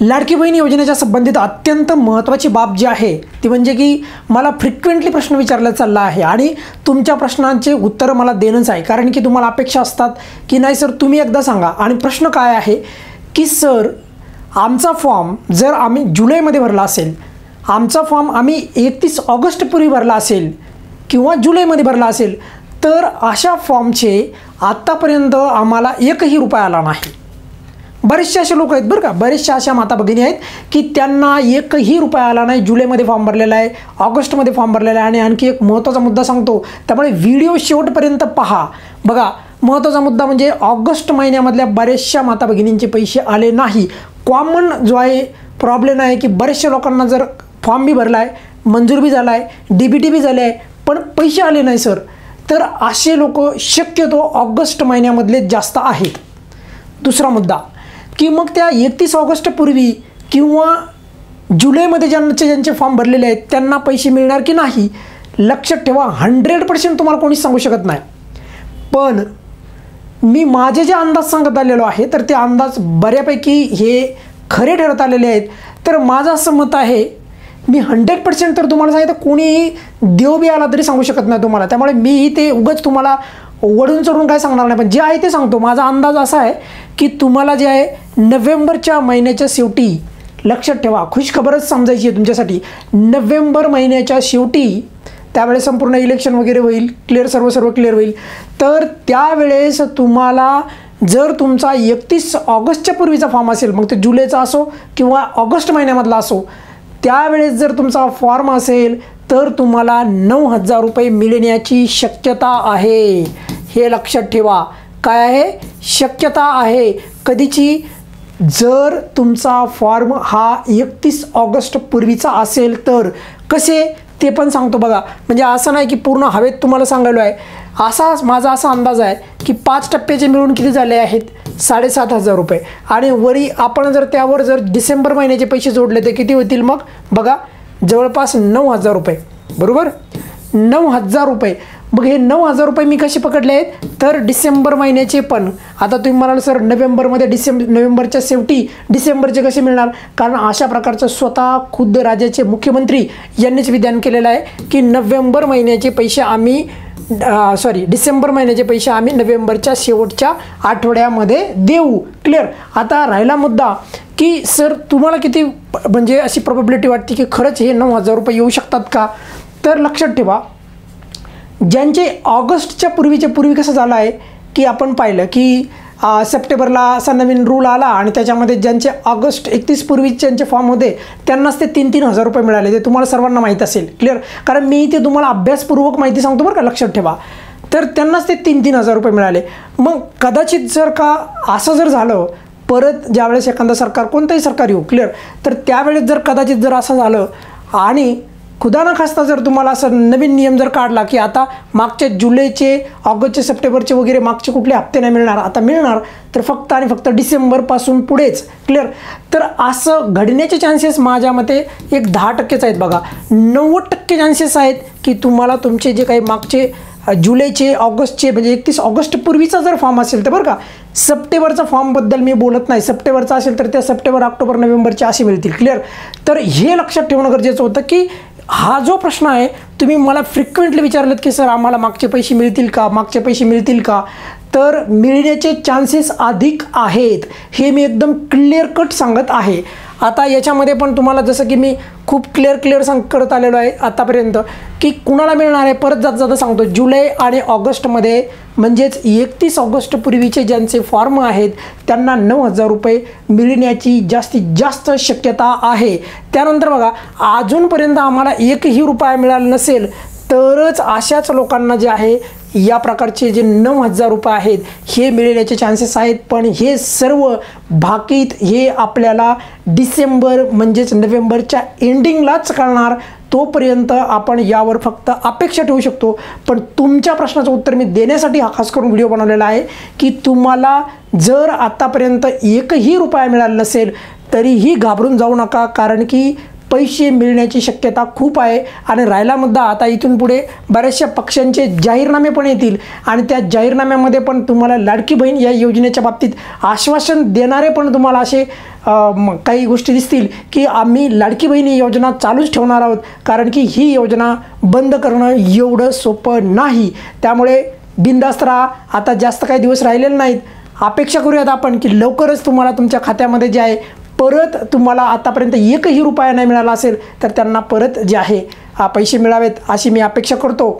लाडकी बहीण योजनेच्या संबंधित अत्यंत महत्त्वाची बाब जी आहे ती म्हणजे की मला फ्रिक्वेंटली प्रश्न विचारला चालला आहे आणि तुमच्या प्रश्नांचे उत्तर मला देणंच आहे, कारण की तुम्हाला अपेक्षा असतात की नाही सर तुम्ही एकदा सांगा. आणि प्रश्न काय आहे की सर आमचा फॉर्म जर आम्ही जुलैमध्ये भरला असेल, आमचा फॉर्म आम्ही 31 ऑगस्टपूर्वी भरला असेल किंवा जुलैमध्ये भरला असेल, तर अशा फॉर्मचे आत्तापर्यंत आम्हाला एकही रुपया आला नाही. बरेचसे असे लोक आहेत बरं का, बरेचशा अशा माता भगिनी आहेत की त्यांना एकही रुपया आला नाही. जुलैमध्ये फॉर्म भरलेला आहे, ऑगस्टमध्ये फॉर्म भरलेला आहे. आणि आणखी एक महत्त्वाचा मुद्दा सांगतो, त्यामुळे व्हिडिओ शेवटपर्यंत पहा. बघा, महत्त्वाचा मुद्दा म्हणजे ऑगस्ट महिन्यामधल्या बऱ्याचशा माता भगिनींचे पैसे आले नाही. कॉमन जो आहे प्रॉब्लेम आहे की बऱ्याचशा लोकांना जर फॉर्म बी भरला आहे, मंजूर बी झाला आहे, DBT बी झाले आहे, पण पैसे आले नाही सर. तर असे लोक शक्यतो ऑगस्ट महिन्यामधले जास्त आहेत. दुसरा मुद्दा की मग त्या 31 ऑगस्टपूर्वी किंवा जुलैमध्ये ज्यांचे फॉर्म भरलेले आहेत त्यांना पैसे मिळणार की नाही, लक्षात ठेवा. 100% तुम्हाला कोणीच सांगू शकत नाही. पण मी माझे जे अंदाज सांगत आलेलो आहे तर ते अंदाज बऱ्यापैकी हे खरे ठरत आलेले आहेत. तर माझं असं मत आहे, मी 100% तर तुम्हाला सांगितलं, कोणीही देव बी आला तरी सांगू शकत नाही तुम्हाला. त्यामुळे मीही ते उगाच तुम्हाला वडून चढून काय सांगणार नाही, पण जे आहे ते सांगतो. माझा अंदाज असा आहे की तुम्हाला जे आहे नोव्हेंबरच्या महिन्याच्या शेवटी, लक्षात ठेवा खुशखबरच समजायची आहे तुमच्यासाठी, नोव्हेंबर महिन्याच्या शेवटी त्यावेळेस संपूर्ण इलेक्शन वगैरे होईल, क्लिअर सर्व क्लिअर होईल. तर त्यावेळेस तुम्हाला जर तुमचा 31 ऑगस्टच्या पूर्वीचा फॉर्म असेल, मग ते जुलैचा असो किंवा ऑगस्ट महिन्यामधला असो, त्यावेळेस जर तुमचा फॉर्म असेल तर तुम्हाला 9,000 रुपये मिळण्याची शक्यता आहे. हे लक्षात ठेवा. काय आहे? शक्यता आहे. कधीची? जर तुमचा फॉर्म हा 31 ऑगस्ट पूर्वीचा असेल तर. कसे ते पण सांगतो बघा. म्हणजे असं नाही की पूर्ण हवेत तुम्हाला सांगायलो आहे. माझा असा अंदाज आहे की 5 टप्प्याचे मिळून किती झाले आहेत? 7,500 रुपये. आणि वरी आपण जर त्यावर जर डिसेंबर महिन्याचे पैसे जोडले तर किती होतील? मग बघा, जवळपास 9,000 रुपये. बरोबर, 9,000 रुपये. मग हे 9,000 रुपये मी कसे पकडले आहेत? तर डिसेंबर महिन्याचे पण. आता तुम्ही म्हणाल सर नोव्हेंबरमध्ये नोव्हेंबरच्या शेवटी डिसेंबरचे कसे मिळणार? कारण अशा प्रकारचं स्वतः खुद्द राज्याचे मुख्यमंत्री यांनीच विधान केलेलं आहे की नोव्हेंबर महिन्याचे पैसे आम्ही डिसेंबर महिन्याचे पैसे आम्ही नोव्हेंबरच्या शेवटच्या आठवड्यामध्ये देऊ. क्लिअर. आता राहिला मुद्दा की सर तुम्हाला किती म्हणजे अशी प्रोबॅबिलिटी वाटते की खरंच हे 9,000 रुपये येऊ शकतात का? तर लक्षात ठेवा, ज्यांचे ऑगस्टच्या पूर्वी कसं झालं आहे की आपण पाहिलं की सप्टेंबरला असा नवीन रूल आला आणि त्याच्यामध्ये ज्यांचे ऑगस्ट 31 पूर्वी ज्यांचे फॉर्म होते त्यांनाच ते 3,000 रुपये मिळाले. ते तुम्हाला सर्वांना माहीत असेल. क्लिअर. कारण मी ते तुम्हाला अभ्यासपूर्वक माहिती सांगतो बरं का, लक्षात ठेवा. तर त्यांनाच ते 3,000 रुपये मिळाले. मग कदाचित जर का असं जर झालं, परत ज्यावेळेस एखादं सरकार, कोणतंही सरकार येऊ, क्लिअर, तर त्यावेळेस जर कदाचित जर असं झालं आणि खुदा ना खास्ता जर तुम्हाला असं नवीन नियम जर काढला की आता मागच्या जुलैचे, ऑगस्टचे, सप्टेंबरचे वगैरे मागचे कुठले हप्ते नाही मिळणार, आता मिळणार तर फक्त आणि फक्त डिसेंबरपासून पुढेच. क्लिअर. तर असं घडण्याचे चान्सेस माझ्या मते एक 10%च आहेत. बघा, 90% चान्सेस आहेत की तुम्हाला तुमचे जे काही मागचे जुलैचे, ऑगस्टचे म्हणजे 31 ऑगस्ट पूर्वीचा जर फॉर्म असेल तर, बरं का, सप्टेंबरचा फॉर्मबद्दल मी बोलत नाही. सप्टेंबरचा असेल तर त्या सप्टेंबर, ऑक्टोबर, नोव्हेंबरचे असे मिळतील. क्लिअर. तर हे लक्षात ठेवणं गरजेचं होतं की हा जो प्रश्न आहे तुम्ही मला फ्रिक्वेंटली विचारलेत की सर आम्हाला मागचे पैसे मिळतील का, मागचे पैसे मिळतील का, तर मिळण्याचे चान्सेस अधिक आहेत. हे मी एकदम क्लिअर कट सांगत आहे. आता याच्यामध्ये पण तुम्हाला जसं की मी खूप क्लिअर करत आलेलो आहे आतापर्यंत की कुणाला मिळणार आहे, परत जाता सांगतो. जुलै आणि ऑगस्टमध्ये म्हणजेच 31 ऑगस्ट पूर्वीचे ज्यांचे फॉर्म आहेत त्यांना 9,000 रुपये मिळण्याची जास्तीत जास्त शक्यता आहे. त्यानंतर बघा, अजूनपर्यंत आम्हाला एकही रुपया मिळाला नसेल तरच अशाच लोकांना जे आहे या प्रकारचे जे 9,000 रुपये आहेत हे मिळण्याचे चान्सेस आहेत. पण हे सर्व भाकीत हे आपल्याला डिसेंबर म्हणजेच नोव्हेंबरच्या एंडिंगलाच कळणार. तोपर्यंत आपण यावर फक्त अपेक्षा ठेवू शकतो. पण तुमच्या प्रश्नाचं उत्तर मी देण्यासाठी हा खास करून व्हिडिओ बनवलेला आहे की तुम्हाला जर आतापर्यंत एकही रुपया मिळाला नसेल तरीही घाबरून जाऊ नका. कारण की पैसे मिळण्याची शक्यता खूप आहे. आणि राहिला मुद्दा, आता इथून पुढे बऱ्याचशा पक्षांचे जाहीरनामे पण येतील आणि त्या जाहीरनाम्यामध्ये पण तुम्हाला लाडकी बहीण या योजनेच्या बाबतीत आश्वासन देणारे पण तुम्हाला असे काही गोष्टी दिसतील की आम्ही लाडकी बहीण ही योजना चालूच ठेवणार आहोत, कारण की ही योजना बंद करणं एवढं सोपं नाही. त्यामुळे बिनधास्त राहा. आता जास्त काही दिवस राहिलेले नाहीत. अपेक्षा करूयात आपण की लवकरच तुम्हाला तुमच्या खात्यामध्ये जे आहे परत, तुम्हाला आतापर्यंत एकही रुपया नाही मिळाला असेल तर त्यांना परत जे आहे पैसे मिळावेत अशी मी अपेक्षा करतो.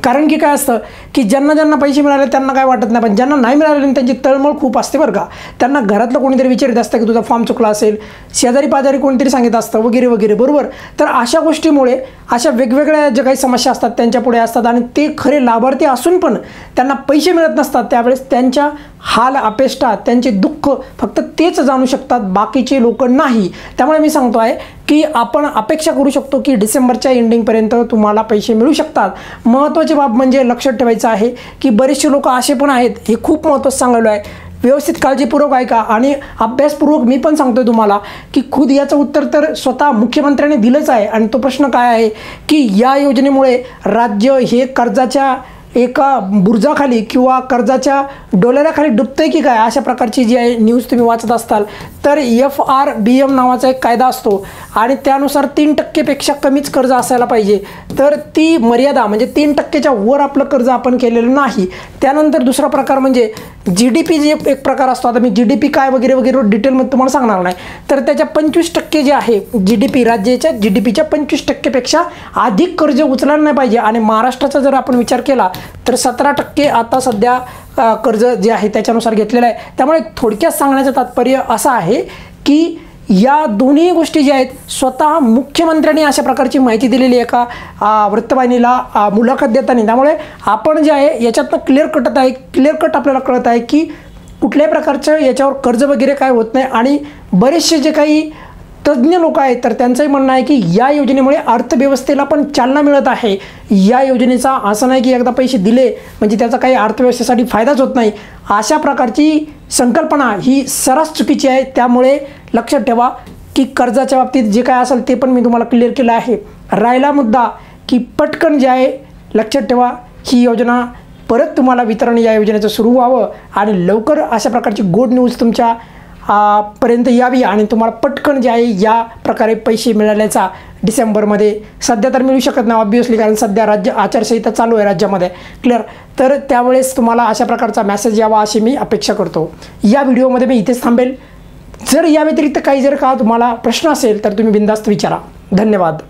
कारण की काय असतं की ज्यांना ज्यांना पैसे मिळाले त्यांना काय वाटत नाही, पण ज्यांना नाही मिळाले त्यांची तळमळ खूप असते बरं का. त्यांना घरातलं कोणीतरी विचारित असतं की तुझा फॉर्म चुकला असेल, शेजारी पाजारी कोणीतरी सांगित असतं वगैरे वगैरे, बरोबर. तर अशा गोष्टीमुळे अशा वेगवेगळ्या ज्या काही समस्या असतात त्यांच्या पुढे असतात आणि ते खरे लाभार्थी असून पण त्यांना पैसे मिळत नसतात. त्यावेळेस त्यांच्या हाल अपेष्टा, त्यांचे दुःख फक्त तेच जाणू शकतात, बाकीचे लोक नाही. त्यामुळे मी सांगतो आहे की आपण अपेक्षा करू शकतो की डिसेंबरच्या एंडिंगपर्यंत तुम्हाला पैसे मिळू शकतात. महत्त्वाची बाब म्हणजे लक्षात ठेवायचं आहे की बरेचसे लोक असे पण आहेत, हे खूप महत्त्वाचं सांगितलं आहे, व्यवस्थित काळजीपूर्वक ऐका आणि अभ्यासपूर्वक मी पण सांगतोय तुम्हाला की खुद याचं उत्तर तर स्वतः मुख्यमंत्र्यांनी दिलंच आहे. आणि तो प्रश्न काय आहे की या योजनेमुळे राज्य हे कर्जाच्या एका बुर्जाखाली किंवा कर्जाच्या डोल्याखाली डुबतंय की काय, अशा प्रकारची जी आहे न्यूज तुम्ही वाचत असताल तर FRBM नावाचा एक कायदा असतो आणि त्यानुसार 3% कमीच कर्ज असायला पाहिजे. तर ती मर्यादा म्हणजे 3%च्या वर आपलं कर्ज आपण केलेलं नाही. त्यानंतर दुसरा प्रकार म्हणजे GDP जे एक प्रकार असतो. आता मी GDP काय वगैरे वगैरे डिटेलमध्ये तुम्हाला सांगणार नाही. तर त्याच्या 25% जे आहे GDP, राज्याच्या GDPच्या 25%पेक्षा अधिक कर्ज उचलायला नाही पाहिजे. आणि महाराष्ट्राचा जर आपण विचार केला तर 17% आता सध्या कर्ज जे आहे त्याच्यानुसार घेतलेलं आहे. त्यामुळे थोडक्यात सांगण्याचं तात्पर्य असं आहे की या दोन्ही गोष्टी ज्या आहेत स्वतः मुख्यमंत्र्यांनी अशा प्रकारची माहिती दिलेली आहे एका वृत्तवाहिनीला मुलाखत देताना. त्यामुळे आपण जे आहे याच्यातनं क्लिअर कट आपल्याला कळत आहे की कुठल्याही प्रकारचं याच्यावर कर्ज वगैरे काय होत नाही. आणि बरेचसे जे काही तज्ज्ञ लोक आहेत तर त्यांचंही म्हणणं आहे की या योजनेमुळे अर्थव्यवस्थेला पण चालना मिळत आहे. या योजनेचा असं नाही की एकदा पैसे दिले म्हणजे त्याचा काही अर्थव्यवस्थेसाठी फायदाच होत नाही, अशा प्रकारची संकल्पना ही सर्रास चुकीची आहे. त्यामुळे लक्षात ठेवा की कर्जाच्या बाबतीत जे काय असेल ते पण मी तुम्हाला क्लिअर केलं आहे. राहिला मुद्दा की पटकन जे आहे लक्षात ठेवा ही योजना परत तुम्हाला वितरण या योजनेचं सुरू व्हावं आणि लवकर अशा प्रकारची गुड न्यूज तुमच्या पर्यंत यावी आणि तुम्हाला पटकन जे आहे या प्रकारे पैसे मिळाल्याचा डिसेंबरमध्ये. सध्या तर मिळू शकत नाही ऑब्वियसली, कारण सध्या राज्य आचारसंहिता चालू आहे राज्यामध्ये, क्लिअर. तर त्यावेळेस तुम्हाला अशा प्रकारचा मेसेज यावा अशी मी अपेक्षा करतो. या व्हिडिओमध्ये मी इथेच थांबेल. जर या व्यतिरिक्त काही जर का तुम्हाला प्रश्न असेल तर तुम्ही बिनधास्त विचारा. धन्यवाद.